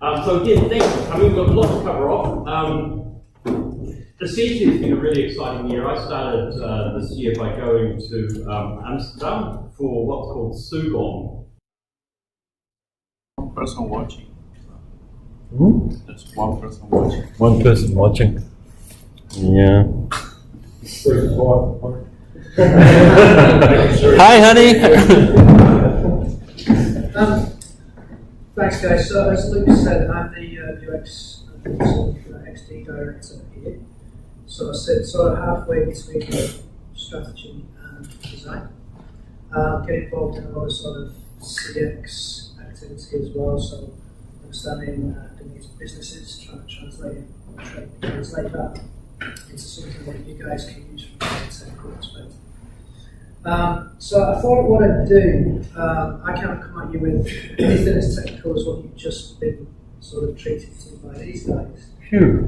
So again, thanks for coming. We've got a lot to cover off. This year has been a really exciting year. I started this year by going to Amsterdam for what's called Sugon. One person watching. That's one person watching. one person watching. Yeah. Hi, honey. Thanks, guys. So, as Luke said, I'm the UX and XD director here. So I sit sort of halfway between strategy and design. Get involved in a lot of sort of CX activity as well. So understanding the needs of businesses, trying to translate that into something that you guys can use from a technical perspective. So I thought what I'd do, I can't come at you with anything as technical as what you've just been sort of treated to by these guys.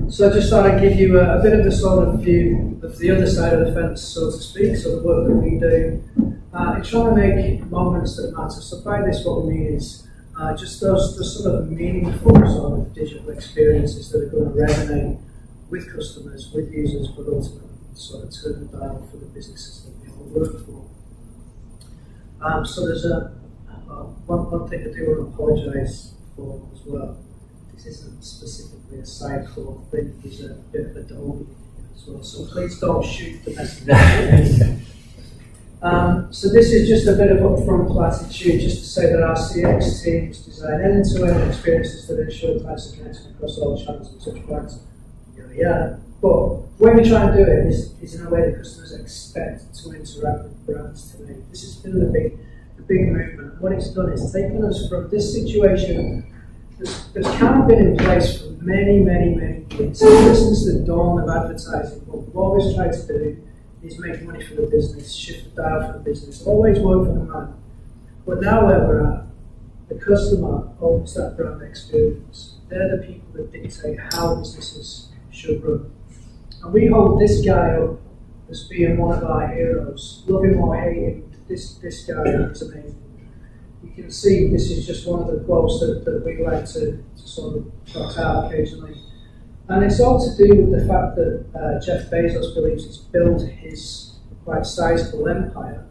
So I just thought I'd give you a bit of a sort of view of the other side of the fence, so to speak, so the work that we do. In trying to make moments that matter. So by this what we mean is just those sort of meaningful sort of digital experiences that are going to resonate with customers, with users, but ultimately sort of turn the dial for the businesses that we all work for. So there's one thing I do want to apologise for as well. This isn't specifically a Sitecore thing, there's a bit of a Dolby as well, so please don't shoot the message. So this is just a bit of upfront platitude, just to say that our CX teams design end-to-end experiences that ensure clients are connected across all channels and touch points. Yeah. But when we try and do it is in a way that customers expect to interact with brands today. This has been the big movement. What it's done is taken us from this situation that's kind of been in place for many, many, many years. Since the dawn of advertising, what we've always tried to do is make money for the business, shift the dial for the business, always work for the man. But now where we're at, the customer owns that brand experience. They're the people that dictate how businesses should run. And we hold this guy up as being one of our heroes. Love him or hate him, this guy is amazing. You can see this is just one of the quotes that we like to sort of trot out occasionally. And it's all to do with the fact that Jeff Bezos believes he's built his quite sizable empire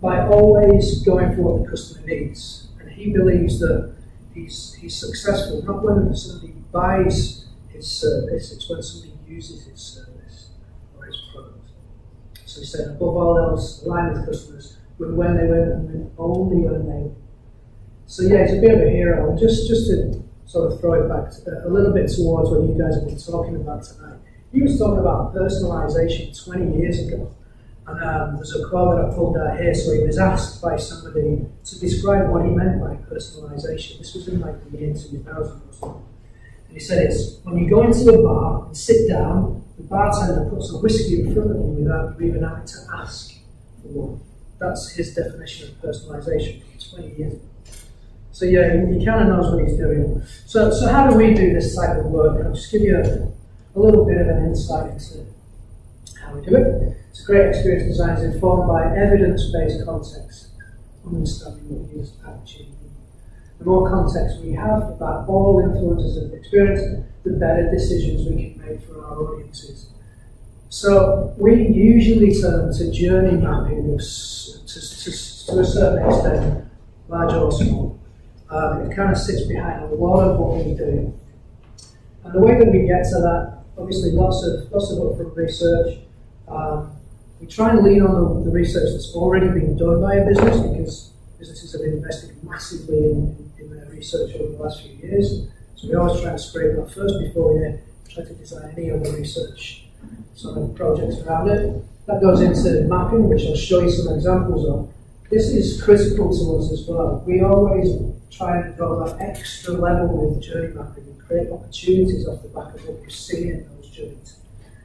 by always going for what the customer needs. And he believes that he's successful not when somebody buys his service, it's when somebody uses his service or his product. So he said, above all else, align with customers when they win and win only when they win. So yeah, he's a bit of a hero. And just to sort of throw it back a little bit towards what you guys have been talking about tonight. He was talking about personalization 20 years ago. And there's a quote that I pulled out here. So he was asked by somebody to describe what he meant by personalization. This was in like the year 2000 or something. And he said it's when you go into a bar and sit down, the bartender puts a whiskey in front of you without you even having to ask for one. That's his definition of personalization from 20 years ago. So yeah, he kind of knows what he's doing. So how do we do this type of work? I'll just give you a little bit of an insight into how we do it. It's a great experience design is informed by evidence-based context, understanding what users actually need. The more context we have about all influences of the experience, the better decisions we can make for our audiences. So we usually turn to journey mapping to a certain extent, large or small. It kind of sits behind a lot of what we do. And the way that we get to that, obviously lots of upfront research. We try and lean on the research that's already been done by a business because businesses have invested massively in their research over the last few years. So we always try and scrape that first before we try to design any other research sort of projects around it. That goes into mapping, which I'll show you some examples of. This is critical to us as well. We always try and go that extra level with journey mapping and create opportunities off the back of what we're seeing in those journeys,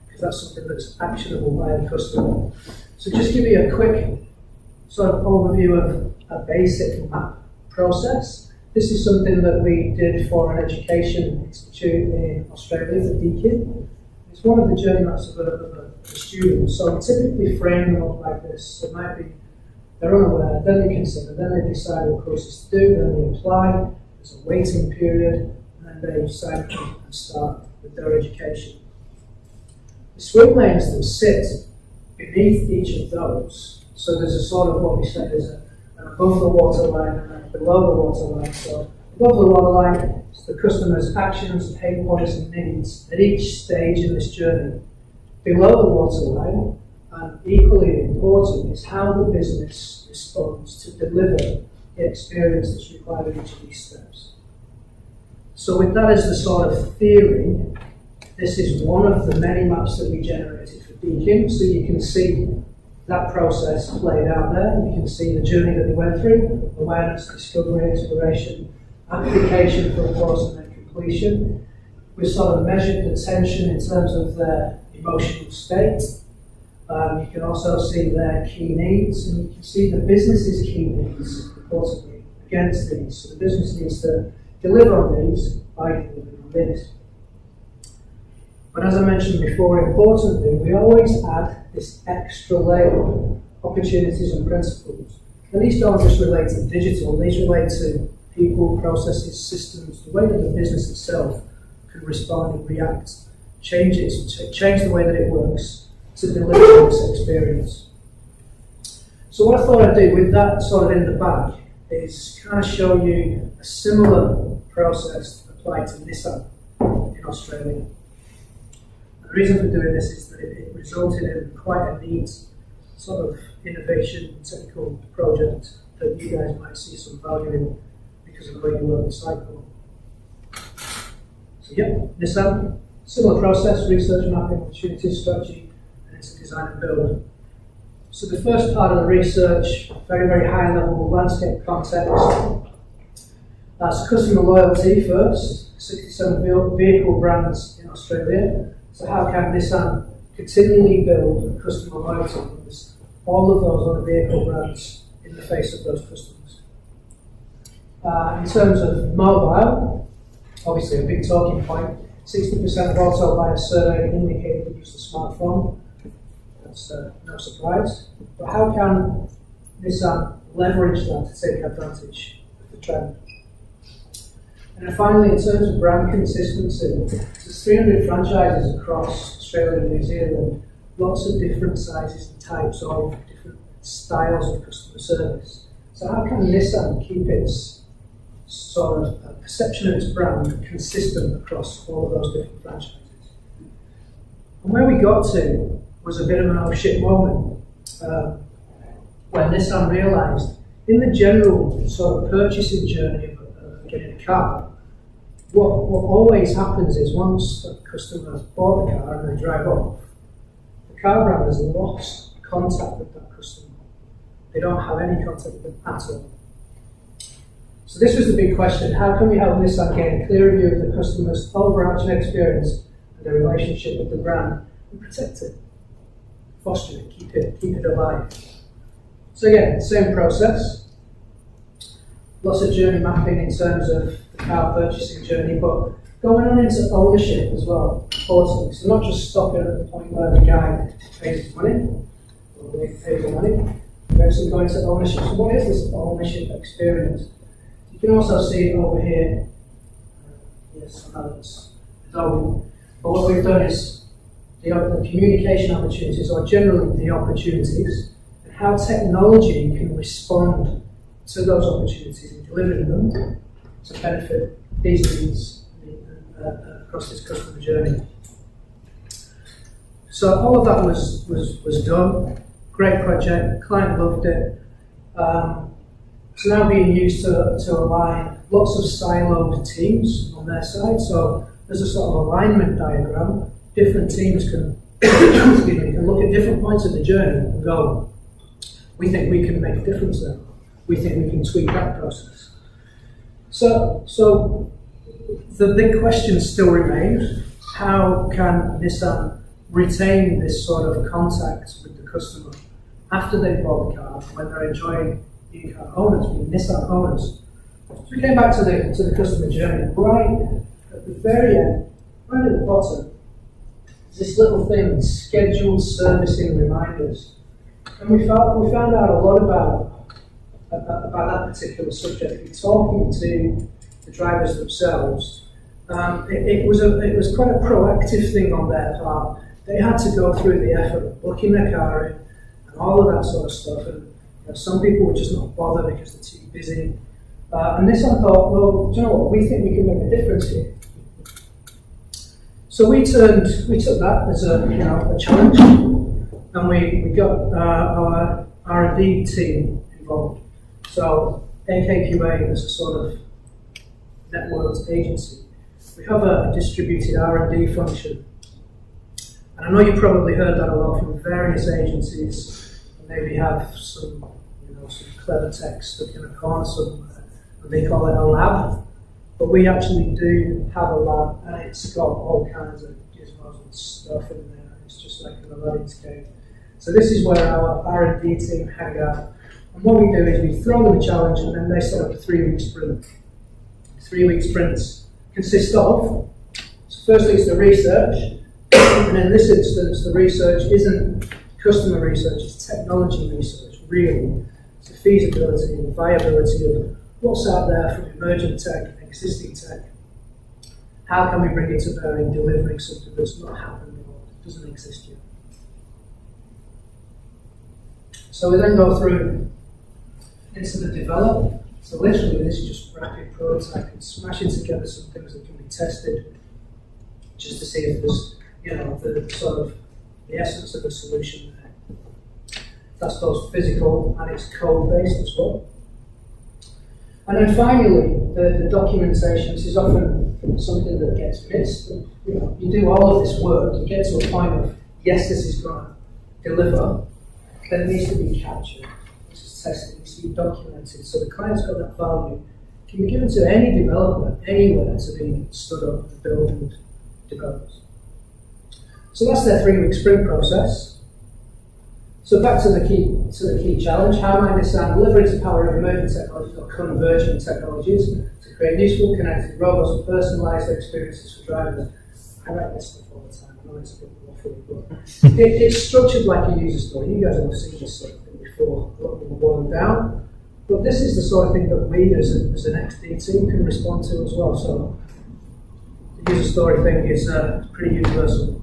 because that's something that's actionable by the customer. So just give you a quick sort of overview of a basic map process. This is something that we did for an education institute in Australia, the Deakin. It's one of the journey maps of a student. So we typically frame them up like this. It might be they're unaware, then they consider, then they decide what courses to do, then they apply, there's a waiting period, and they sign up and start with their education. The swim lanes that sit beneath each of those, so there's a sort of what we say is an above the water line and a below the water line. So above the water line is the customer's actions, pain points and needs at each stage in this journey. Below the water line, and equally important, is how the business responds to deliver the experience that's required in each of these steps. So with that as the sort of theory, this is one of the many maps that we generated for Beacon, so you can see that process played out there. You can see the journey that they went through: awareness, discovery, exploration, application for a course and then completion. We've sort of measured the tension in terms of their emotional state. You can also see their key needs, and you can see the business's key needs, importantly, against these. So the business needs to deliver on these by delivering on these. But as I mentioned before, importantly, we always add this extra layer, opportunities and principles. And these don't just relate to digital, these relate to people, processes, systems, the way that the business itself can respond and react, change the way that it works to deliver this experience. So what I thought I'd do with that sort of in the back is kind of show you a similar process applied to Nissan in Australia. The reason for doing this is that it resulted in quite a neat sort of innovation technical project that you guys might see some value in because of the way you work with Sitecore. So yeah, Nissan, similar process: research, mapping, opportunities, strategy, and it's a design and build. So the first part of the research, very, very high level landscape context. That's customer loyalty first, 67 vehicle brands in Australia. So how can Nissan continually build customer loyalty with all of those other vehicle brands in the face of those customers? In terms of mobile, obviously a big talking point. 60% of auto buyers surveyed indicate they use the smartphone. That's no surprise. But how can Nissan leverage that to take advantage of the trend? And then finally, in terms of brand consistency, there's 300 franchises across Australia and New Zealand, lots of different sizes and types of different styles of customer service. So how can Nissan keep its sort of perception of its brand consistent across all of those different franchises? And where we got to was a bit of an oh shit moment when Nissan realised in the general sort of purchasing journey of getting a car, what always happens is once a customer has bought the car and they drive off, the car brand has lost contact with that customer. They don't have any contact with them at all. So this was the big question: how can we help Nissan gain a clearer view of the customer's overarching experience and their relationship with the brand and protect it, foster it, keep it alive? So again, same process. Lots of journey mapping in terms of the car purchasing journey, but going on into ownership as well, importantly. So not just stopping at the point where the guy pays his money, or they pay the money, but actually going to ownership. So what is this ownership experience? You can also see it over here. Yes, it's Adobe. But what we've done is the communication opportunities, or generally the opportunities, and how technology can respond to those opportunities and delivering them to benefit these needs across this customer journey. So all of that was done. Great project. The client loved it. It's now being used to align lots of siloed teams on their side. So there's a sort of alignment diagram. Different teams can, can look at different points of the journey and go, we think we can make a difference there. We think we can tweak that process. So the big question still remains: how can Nissan retain this sort of contact with the customer after they've bought the car, when they're enjoying being car owners, being Nissan owners? So we came back to the customer journey. Right at the very end, right at the bottom, is this little thing, scheduled servicing reminders. And we found out a lot about that particular subject. We're talking to the drivers themselves, It was quite a proactive thing on their part. They had to go through the effort of booking their car in and all of that sort of stuff. And some people would just not bother because they're too busy. And this I thought, well, do you know what? We think we can make a difference here. So we took that as a challenge, and we got our R&D team involved. So AKQA is a sort of networked agency. We have a distributed R&D function. And I know you've probably heard that a lot from various agencies, and maybe have some clever tech stuck in a corner somewhere, and they call it a lab. But we actually do have a lab, and it's got all kinds of gizmos and stuff in there. It's just like an Aladdin's cave. So this is where our R&D team hang out. And what we do is we throw them a challenge, and then they set up a 3-week sprint. 3-week sprints consist of, so firstly it's the research, and in this instance the research isn't customer research, it's technology research, really. It's the feasibility and viability of what's out there from emerging tech, existing tech. How can we bring it to bear in delivering something that's not happened or doesn't exist yet? So we then go through into the develop. So literally this is just rapid prototyping, smashing together some things that can be tested just to see if there's, the sort of the essence of the solution there. That's both physical and it's code-based as well. And then finally, the documentation. This is often something that gets missed. You do all of this work, you get to a point of, yes, this is going to deliver, then it needs to be captured. Tested, needs to be documented, so the client's got that value. Can be given to any developer, anywhere, to be stood up and build and develop. So that's their 3-week sprint process. So back to the key challenge. How might this sound? Leverage the power of emerging technologies or converging technologies to create useful, connected, robust, personalised experiences for drivers. I write this stuff all the time. I know it's a bit waffly, but it's structured like a user story. You guys have seen this sort of thing before, a lot more boiled down. But this is the sort of thing that we as an XD team can respond to as well. So the user story thing is pretty universal.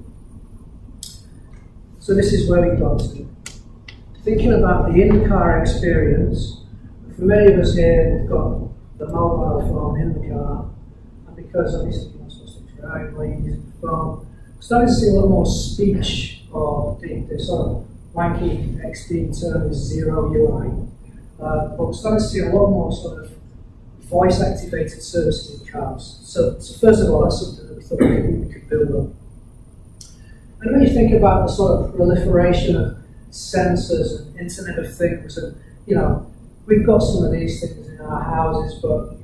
So this is where we got to. Thinking about the in-car experience, for many of us here, we've got the mobile phone in the car, and because obviously you're not supposed to drive while you're using the phone, we're starting to see a lot more speech, or the sort of wanky XD term is zero UI. But we're starting to see a lot more sort of voice-activated services in cars. So first of all, that's something that we thought we could build on. And when you think about the sort of proliferation of sensors and Internet of Things, and we've got some of these things in our houses, but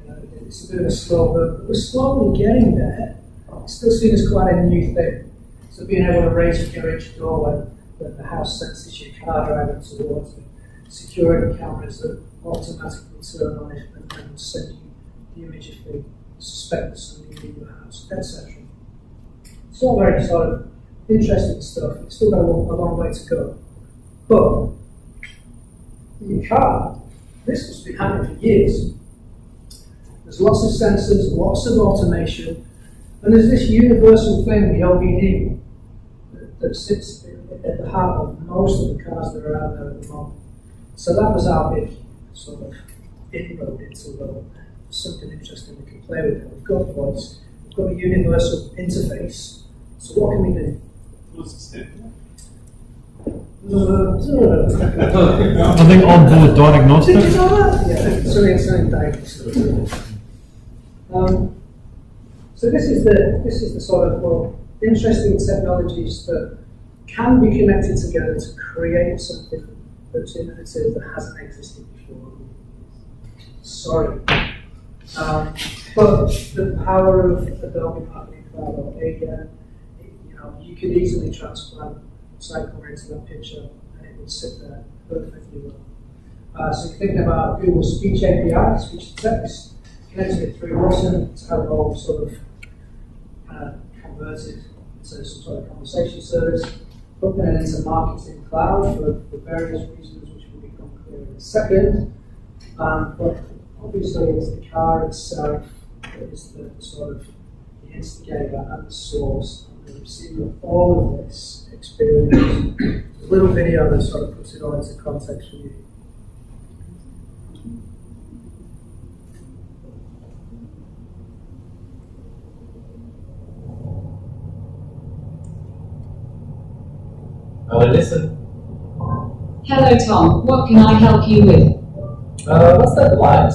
it's a bit of a slow burn. But we're slowly getting there. It's still seen as quite a new thing. So being able to raise your garage door when the house senses your car driving towards it, security cameras that automatically turn on it and send you the image if they suspect there's somebody in your house, etc. It's all very sort of interesting stuff. It's still got a long way to go. But in your car, this has been happening for years. There's lots of sensors, lots of automation, and there's this universal thing, the OBD, that sits at the heart of most of the cars that are out there at the moment. So that was our big sort of inroad into something interesting we can play with. We've got voice, we've got a universal interface. So what can we do? What's the step? I think on-board diagnostic. Did you know that? Yeah, something diagnostic. So this is the sort of interesting technologies that can be connected together to create something that's innovative that hasn't existed before. Sorry. But the power of Adobe Marketing Cloud or AEM, you could easily transplant Sitecore into that picture and it would sit there perfectly well. So you're thinking about Google Speech API, speech to text, connecting it through Watson to have it all sort of converted into some sort of conversation service, hooking it into Marketing Cloud for various reasons which will become clear in a second. But obviously it's the car itself that is the sort of the instigator and the source. And we've seen all of this experience. There's a little video that sort of puts it all into context for you. Oh, listen. Hello Tom, what can I help you with? What's that light?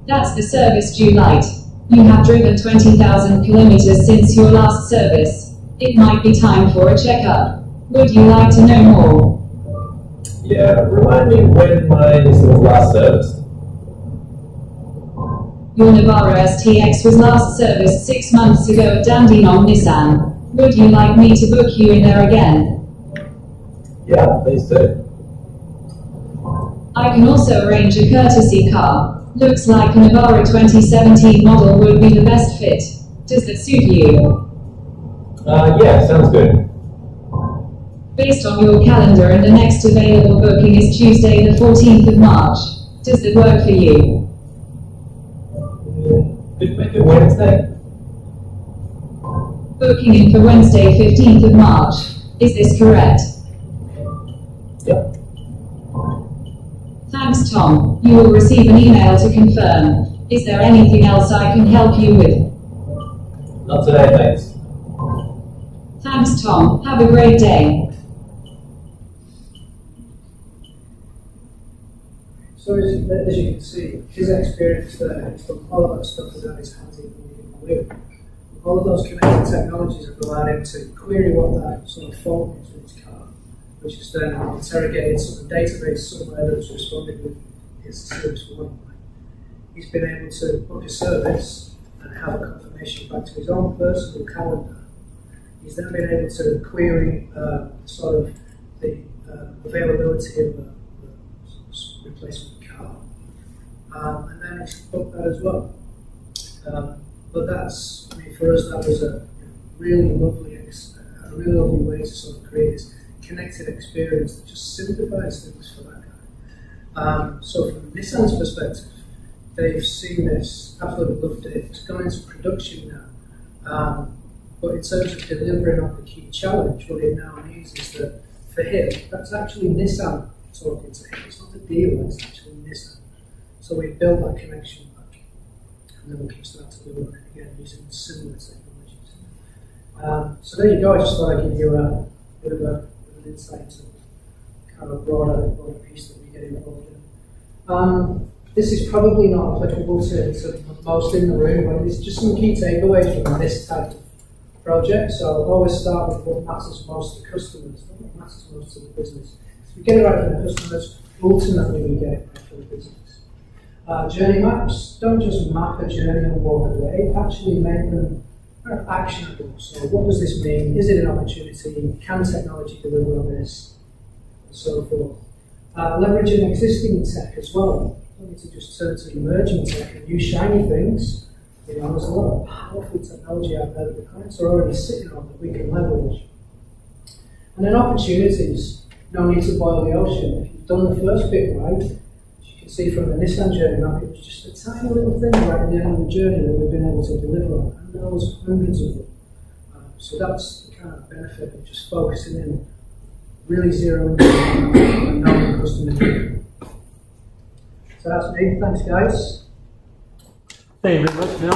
That's the service due light. You have driven 20,000 kilometers since your last service. It might be time for a checkup. Would you like to know more? Yeah, remind me when my Nissan was last serviced. Your Navara STX was last serviced 6 months ago at Dandenong Nissan. Would you like me to book you in there again? Yeah, please do. I can also arrange a courtesy car. Looks like a Navara 2017 model would be the best fit. Does that suit you? Yeah, sounds good. Based on your calendar, and the next available booking is Tuesday the 14th of March. Does that work for you? Could you make it Wednesday? Booking in for Wednesday 15th of March. Is this correct? Yep. Thanks Tom. You will receive an email to confirm. Is there anything else I can help you with? Not today, thanks. Thanks Tom. Have a great day. So as you can see, his experience there, he's done all of that stuff without his hands even moving the wheel. All of those connected technologies have allowed him to query what that sort of fault is with his car, which is then interrogated some database somewhere that's responded with his service for one line. He's been able to book a service and have a confirmation back to his own personal calendar. He's then been able to query sort of the availability of the replacement car, and then he's booked that as well. But that's, I mean, for us, that was a really lovely way to sort of create this connected experience that just simplifies things for that guy. So from Nissan's perspective, they've seen this, absolutely loved it. It's gone into production now. But in terms of delivering on the key challenge, what it now means is that for him, that's actually Nissan talking to him. It's not the dealer, it's actually Nissan. So we build that connection back, and then we can start to build on it again using similar technologies. So there you go. I just thought I'd give you a bit of an insight into kind of a broader piece that we get involved in. This is probably not applicable to most in the room, but it's just some key takeaways from this type of project. So I always start with what matters most to customers, not what matters most to the business. If we get it right for the customers, ultimately we get it right for the business. Journey maps, don't just map a journey and walk away, actually make them actionable. So what does this mean? Is it an opportunity? Can technology deliver on this? And so forth. Leveraging existing tech as well. You don't need to just turn to emerging tech and new shiny things. You know, there's a lot of powerful technology out there that the clients are already sitting on that we can leverage. And then opportunities. No need to boil the ocean. If you've done the first bit right, as you can see from the Nissan journey map, it was just a tiny little thing right at the end of the journey that we've been able to deliver on. And there was hundreds of them. So that's the kind of benefit of just focusing in, really zeroing in on knowing the customer. So that's me. Thanks, guys. Thank you very much, Neil.